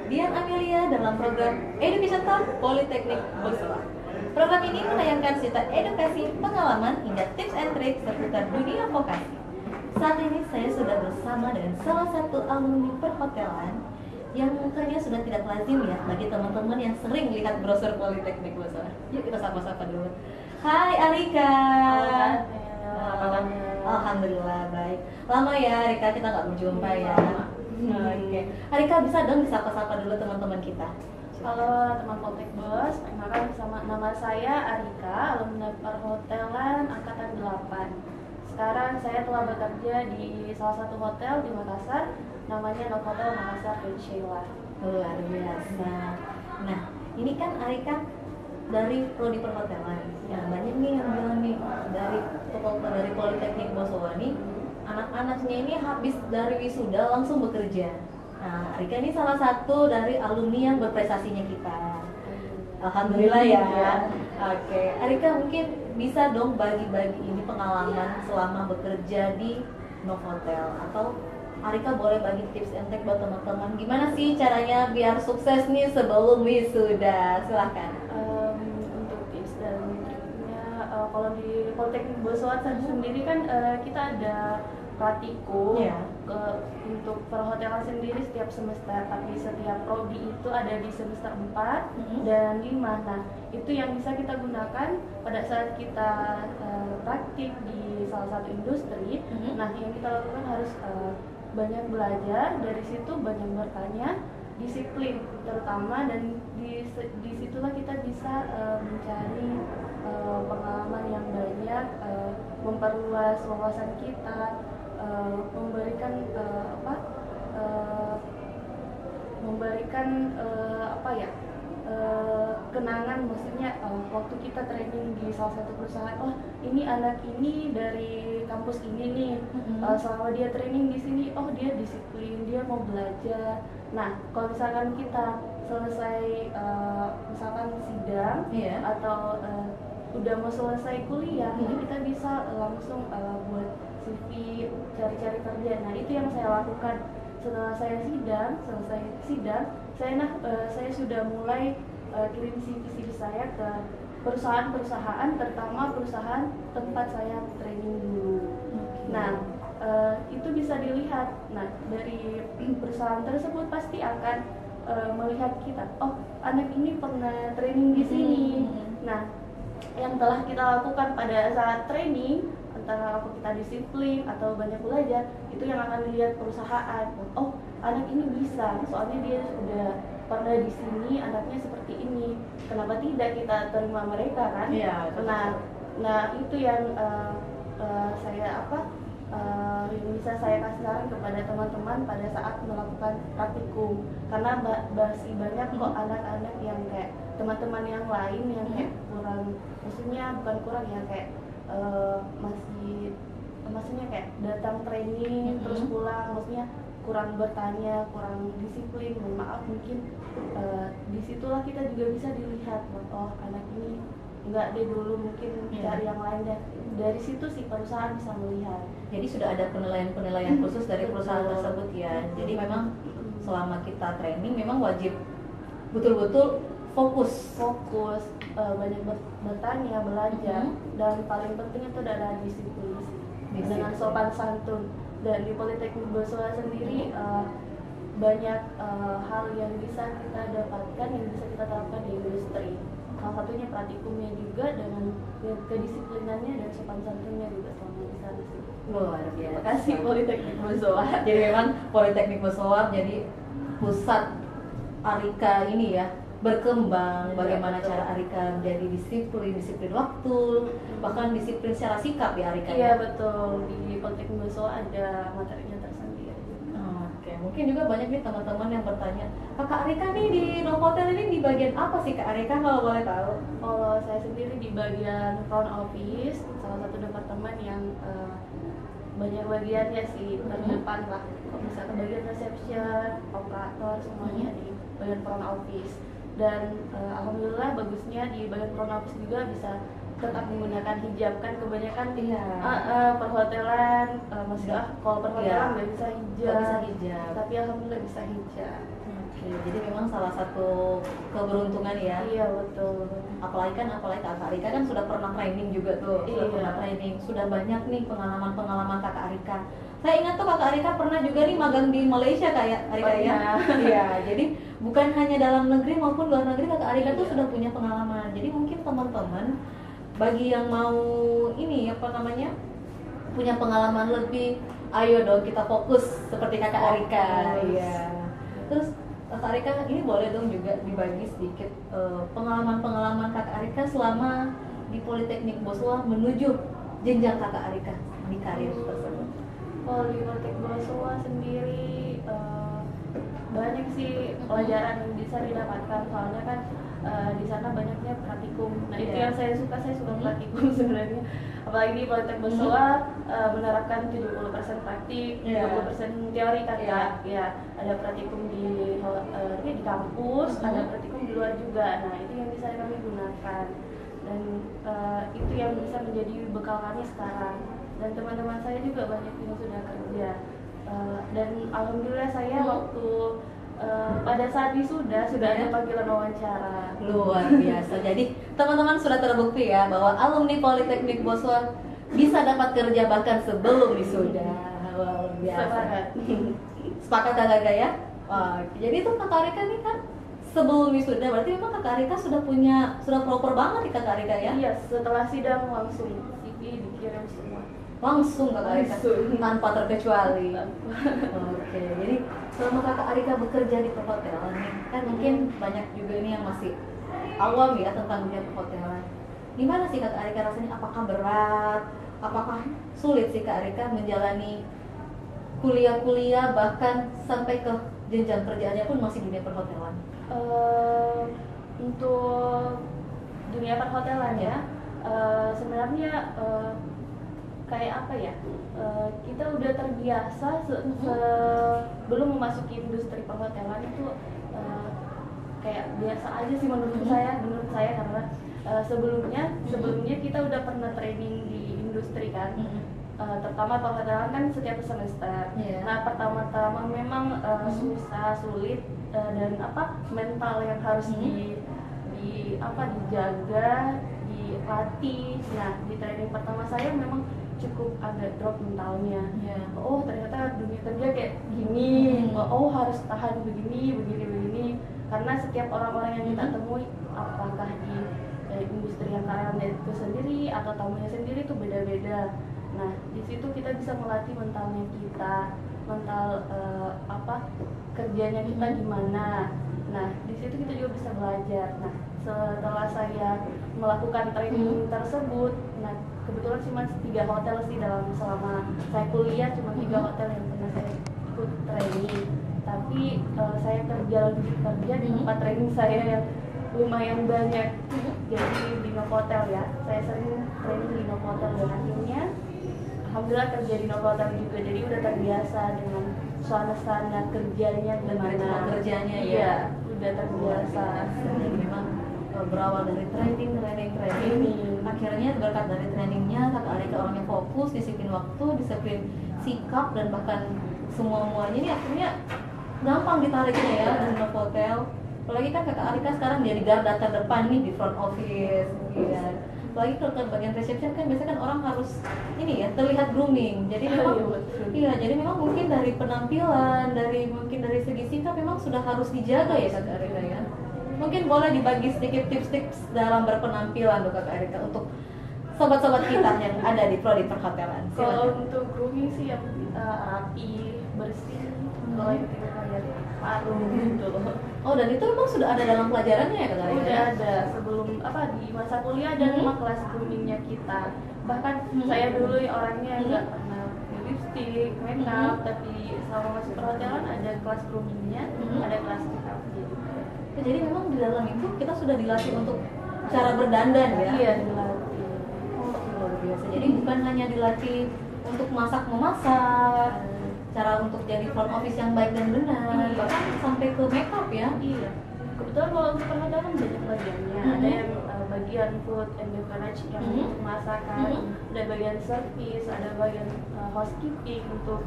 Dian Amelia dalam program Education Talk Politeknik Boswa. Program ini menayangkan cerita edukasi, pengalaman, hingga tips and trik seputar dunia vokasi. Saat ini saya sudah bersama dengan salah satu alumni perhotelan yang mukanya sudah tidak lazim ya bagi teman-teman yang sering lihat brosur Politeknik Boswa. Yuk kita sapa-sapa dulu. Hai Arika. Alhamdulillah baik. Lama ya Arika kita nggak berjumpa ya. Oke. Arika bisa dong disapa-sapa dulu teman-teman kita. Halo teman Poltek Bos, perkenalkan nama saya Arika, alumni perhotelan angkatan 8. Sekarang saya telah bekerja di salah satu hotel di Makassar, namanya Novotel Makassar Sheila. Luar biasa. Nah, ini kan Arika dari prodi perhotelan. Ya, banyak nih yang bilang nih dari Politeknik Boswa nih, anak-anaknya ini habis dari wisuda langsung bekerja. Nah, Arika ini salah satu dari alumni yang berprestasinya kita. Alhamdulillah ya. Oke, Arika mungkin bisa dong bagi-bagi ini pengalaman selama bekerja di Novotel, atau Arika boleh bagi tips and trick buat teman-teman gimana sih caranya biar sukses nih sebelum wisuda. Silahkan. Untuk tips dan triknya, kalau di Politeknik Boswa sendiri kan kita ada praktikum untuk perhotelan sendiri setiap semester, tapi setiap prodi itu ada di semester 4 dan 5. Nah, itu yang bisa kita gunakan pada saat kita praktik di salah satu industri. Nah, yang kita lakukan harus banyak belajar, dari situ banyak bertanya, disiplin terutama, dan di situlah kita bisa mencari pengalaman yang banyak, memperluas wawasan kita, memberikan kenangan, maksudnya waktu kita training di salah satu perusahaan, oh ini anak ini dari kampus ini nih, selama dia training di sini, oh dia disiplin, dia mau belajar. Nah, kalau misalkan kita selesai misalkan sidang atau udah mau selesai kuliah, ini kita bisa langsung buat CV, cari-cari kerja. Nah, itu yang saya lakukan setelah saya selesai sidang, saya sudah mulai kirim CV saya ke perusahaan-perusahaan, terutama perusahaan tempat saya training dulu. Nah, itu bisa dilihat. Nah, dari perusahaan tersebut pasti akan melihat kita, oh anak ini pernah training di sini. Nah, yang telah kita lakukan pada saat training, antara apa kita disiplin atau banyak belajar, itu yang akan dilihat perusahaan. Oh, anak ini bisa, soalnya dia sudah pernah di sini, anaknya seperti ini. Kenapa tidak kita terima mereka kan? Iya. Nah itu yang yang bisa saya kasih saran kepada teman-teman pada saat melakukan praktikum, karena masih banyak kok anak-anak yang kayak teman-teman yang lain yang kayak kurang, maksudnya bukan kurang ya, kayak maksudnya kayak datang training terus pulang, maksudnya kurang bertanya, kurang disiplin. Mohon maaf, mungkin disitulah kita juga bisa dilihat, oh anak ini enggak deh, dulu mungkin cari yang lain deh. Dari situ sih perusahaan bisa melihat. Jadi sudah ada penilaian khusus dari perusahaan tersebut ya. Jadi memang selama kita training memang wajib betul-betul fokus, banyak bertanya, belajar, dan paling penting itu adalah disiplin dengan sopan santun. Dan di Politeknik Boswa sendiri banyak hal yang bisa kita dapatkan, yang bisa kita terapkan di industri. Salah satunya praktikumnya juga, dengan kedisiplinannya dan sopan santunnya juga selama di sana sih. Luar biasa. Terima kasih Politeknik Boswa. Jadi memang Politeknik Boswa jadi pusat Arika ini ya berkembang. Bagaimana cara Arika menjadi disiplin waktu, bahkan disiplin secara sikap ya Arika. Iya betul, di Politeknik Boswa ada materinya tersendiri. Oke, mungkin juga banyak nih teman-teman yang bertanya, Kakak Arika nih di Novotel ini di bagian apa sih Kak Arika, kalau boleh tahu? Kalau saya sendiri di bagian front office, salah satu departemen yang banyak bagiannya sih, terdepan lah. Kalau misalnya bagian reception, operator, semuanya di bagian front office. Dan alhamdulillah bagusnya di bagian front office juga bisa tetap menggunakan hijab, kan kebanyakan perhotelan kalau perhotelan nggak bisa hijab, hijab, tapi alhamdulillah bisa hijab. Oke. Jadi memang salah satu keberuntungan ya. Iya betul. Apalagi Kakak Rika kan sudah pernah training juga tuh, sudah Iya. pernah training, sudah banyak nih pengalaman Kakak Rika. Saya ingat tuh Kakak Rika pernah juga nih magang di Malaysia kayak Rika ya. Iya, jadi bukan hanya dalam negeri maupun luar negeri Kakak Rika tuh sudah punya pengalaman. Jadi mungkin teman-teman bagi yang mau ini apa namanya punya pengalaman lebih, ayo dong kita fokus seperti Kakak Rika. Iya. Terus Kakak Rika ini boleh dong juga dibagi sedikit pengalaman-pengalaman Kakak Rika selama di Politeknik Boswa menuju jenjang Kakak Rika di karir tersebut. Kalau di Politeknik Boswa sendiri banyak sih pelajaran yang bisa didapatkan, soalnya kan di sana banyaknya praktikum. Nah itu yang saya suka praktikum sebenarnya. Apalagi di Politeknik Boswa menerapkan 70% praktik, 30% teori kan ya. Ada praktikum di kampus, ada praktikum di luar juga. Nah itu yang bisa kami gunakan dan itu yang bisa menjadi bekal kami sekarang. Dan teman-teman saya juga banyak yang sudah kerja. Dan alhamdulillah saya waktu pada saat wisuda sudah ada panggilan wawancara. Luar biasa. Jadi teman-teman sudah terbukti ya bahwa alumni Politeknik Boswa bisa dapat kerja bahkan sebelum wisuda. Luar biasa. Sepakat Kakak Rika ya? Wah, jadi itu Kakak Rika nih kan sebelum wisuda, berarti memang Kakak Rika sudah proper banget nih Kakak Rika ya? Iya, setelah sidang langsung CV dikirim semua. Langsung Kakak Rika tanpa terkecuali. Oke, jadi selama Kakak Rika bekerja di perhotelan nih, kan mungkin banyak juga ini yang masih awam ya tentang dunia perhotelan. Gimana sih Kakak Rika rasanya? Apakah berat? Apakah sulit sih Kak Rika menjalani kuliah-kuliah bahkan sampai ke jenjang kerjaannya pun masih dunia perhotelan? Untuk dunia perhotelan ya, sebenarnya kayak apa ya, kita udah terbiasa sebelum memasuki industri perhotelan itu kayak biasa aja sih menurut saya karena sebelumnya kita udah pernah training di industri kan. Terutama perhotelan kan setiap semester. Nah pertama-tama memang sulit dan mental yang harus dijaga, dilatih. Nah di training pertama saya memang cukup agak drop mentalnya. Oh ternyata dunia kerja kayak gini. Oh harus tahan begini. Karena setiap orang-orang yang kita temui, apakah di industri yang karyawannya itu sendiri atau tamunya sendiri itu beda-beda. Nah di situ kita bisa melatih mentalnya kita, mental kerjanya kita gimana. Nah di situ kita juga bisa belajar. Nah setelah saya melakukan training tersebut, nah kebetulan cuma 3 hotel sih selama saya kuliah, cuma 3 hotel yang pernah saya ikut training. Tapi saya kerja di tempat training saya yang lumayan banyak. Jadi di Novotel ya, saya sering training di Novotel dan akhirnya alhamdulillah kerja di Novotel juga. Jadi udah terbiasa dengan suasana kerjanya gimana kerjanya. Iya, udah terbiasa. Jadi memang berawal dari training. Akhirnya berkat dari trainingnya Kakak Rika orangnya fokus, disiplin waktu, disiplin sikap dan bahkan semuanya ini akhirnya gampang ditariknya ya di Novotel. Apalagi kan Kakak Rika sekarang jadi garda terdepan nih di front office. Iya. Apalagi kalau ke bagian reception kan biasanya kan orang harus ini ya terlihat grooming. Jadi memang jadi memang mungkin dari penampilan, mungkin dari segi sikap memang sudah harus dijaga ya Kakak Rika ya. Mungkin boleh dibagi sedikit tips-tips dalam berpenampilan tuh Kakak Rika untuk sobat-sobat kita yang ada di prodi perhotelan. Kalau untuk grooming sih yang rapi, bersih. Kalau yang kita kayak paru gitu. Oh dan itu memang sudah ada dalam pelajarannya ya Kakak Rika? Udah ada sebelum di masa kuliah ada memang kelas groomingnya kita. Bahkan saya dulu orangnya nggak pernah lipstick, make up, tapi selama masuk perhotelan ada kelas groomingnya, ada kelas make up gitu. Jadi memang di dalam itu kita sudah dilatih untuk cara berdandan ya? Iya dilatih. Luar biasa. Jadi bukan hanya dilatih untuk memasak, cara untuk jadi front office yang baik dan benar, bahkan sampai ke make up ya? Iya. Kebetulan kalau untuk perhotelan banyak pelajarannya. Ada yang bagian food and beverage yang untuk masakan, ada bagian service, ada bagian housekeeping untuk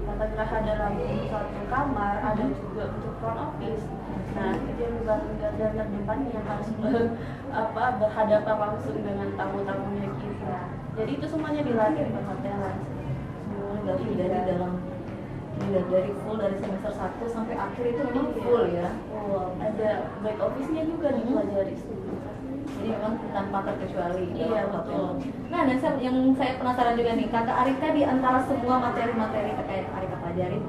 tata geraha dalam suatu kamar, ada juga untuk front office. Nah, itu yang garda terdepannya yang harus berhadapan langsung dengan tamu-tamunya kita. Jadi itu semuanya dilatih di perhotelan. Berarti dari full dari semester 1 sampai akhir itu memang full ya. Ada back office-nya juga dipelajari. Jadi memang tanpa terkecuali. Iya, betul. Nah, dan yang saya penasaran juga nih, Kakak Arika di antara semua materi-materi terkait Arika pelajari,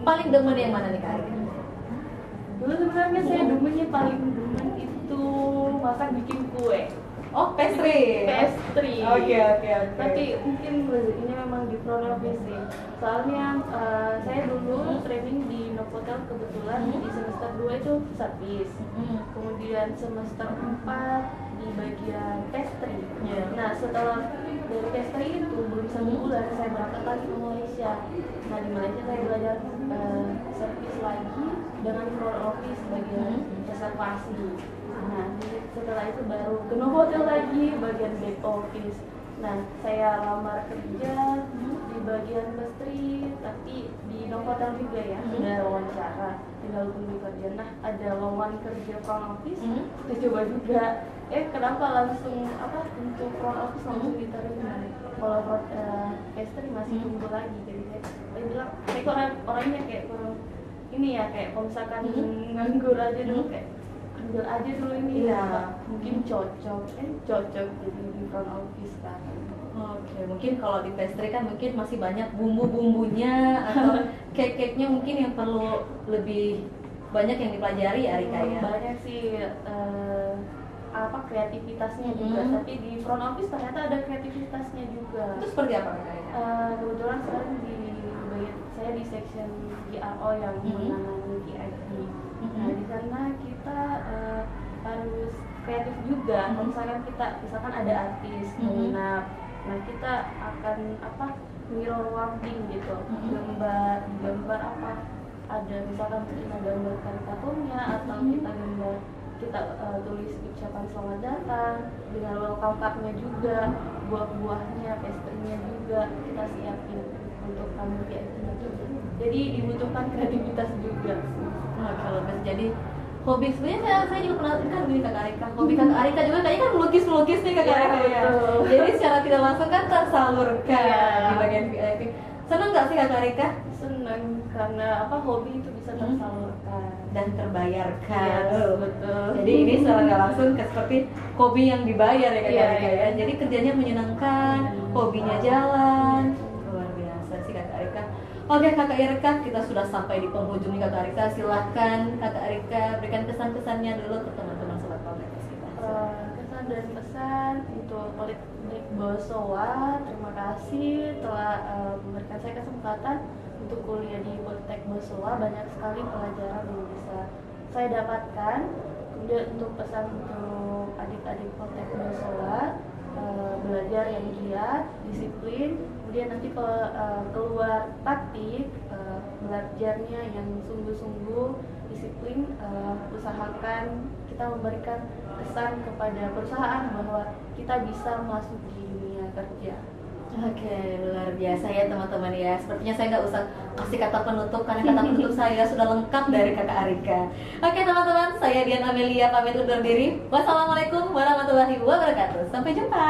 paling demen yang mana nih Kak Arika? Dulu sebenarnya saya demennya paling demen itu masak bikin kue. Oh, pastry. Oke. Tapi mungkin ini memang di front office sih. Soalnya saya dulu training di Novotel kebetulan di semester 2 itu service. Kemudian semester 4 di bagian pastry. Nah, setelah dari pastry itu belum 1 bulan saya berangkat lagi ke Malaysia. Nah, di Malaysia saya belajar service lagi dengan front office bagian reservasi. Nah, setelah itu baru ke Novotel lagi bagian back office. Nah, saya lamar kerja di bagian pastry, tapi di Novotel juga ya. Ada wawancara, tinggal tunggu kerja. Nah, ada lowongan kerja front office, kita coba juga. Kenapa langsung untuk front office langsung diterima? Kalau pastry masih tunggu lagi. Jadi saya bilang, saya orangnya kayak kurang ini ya, kayak kalau misalkan nganggur aja dulu kayak ambil aja dulu ini mungkin cocok jadi di front office kan. Oke, mungkin kalau di pastry kan mungkin masih banyak bumbu-bumbunya atau cake-nya mungkin yang perlu lebih banyak yang dipelajari Arika ya. Banyak sih kreativitasnya juga, tapi di front office ternyata ada kreativitasnya juga. Itu seperti apa Arika? Kebetulan sekarang saya di section GRO yang menangani VIP. Nah, di sana kita harus kreatif juga. Kalau misalkan ada artis menginap, nah kita akan mirror working gitu, gambar ada misalkan kita gambar karikaturnya atau kita tulis ucapan selamat datang dengan welcome card-nya juga, buah-buahnya, pastry-nya juga kita siapin untuk tamu VIP. Jadi dibutuhkan kreativitas juga. Kalau jadi hobi sebenarnya saya juga pernah kan gini Kakak Arika. Hobi Kakak Arika juga kayaknya kan melukis nih Kakak Arika ya. Jadi secara tidak langsung kan tersalurkan di bagian VIP. Senang nggak sih Kakak Arika? Senang karena hobi itu bisa tersalurkan dan terbayarkan. Betul. Jadi ini secara nggak langsung seperti hobi yang dibayar ya Kakak Arika ya. Jadi kerjanya menyenangkan, hobinya jalan. Luar biasa sih Kakak Arika. Oke Kakak Arika, kita sudah sampai di penghujung nih Kakak Arika. Silahkan Kakak Arika berikan kesan-kesannya dulu ke teman-teman sobat Poltekkes kita. Kesan dan pesan untuk Politeknik Bosowa, terima kasih telah memberikan saya kesempatan untuk kuliah di Politeknik Bosowa. Banyak sekali pelajaran yang bisa saya dapatkan. Kemudian untuk pesan untuk adik-adik Politeknik Bosowa, belajar yang giat, disiplin, kemudian nanti keluar praktik, belajarnya yang sungguh-sungguh, disiplin, usahakan kita memberikan kesan kepada perusahaan bahwa kita bisa masuk di dunia kerja. Oke, luar biasa ya teman-teman ya. Sepertinya saya nggak usah kasih kata penutup karena kata penutup saya sudah lengkap dari Kakak Arika. Oke teman-teman, saya Dian Amelia pamit undur diri. Wassalamualaikum warahmatullahi wabarakatuh. Sampai jumpa.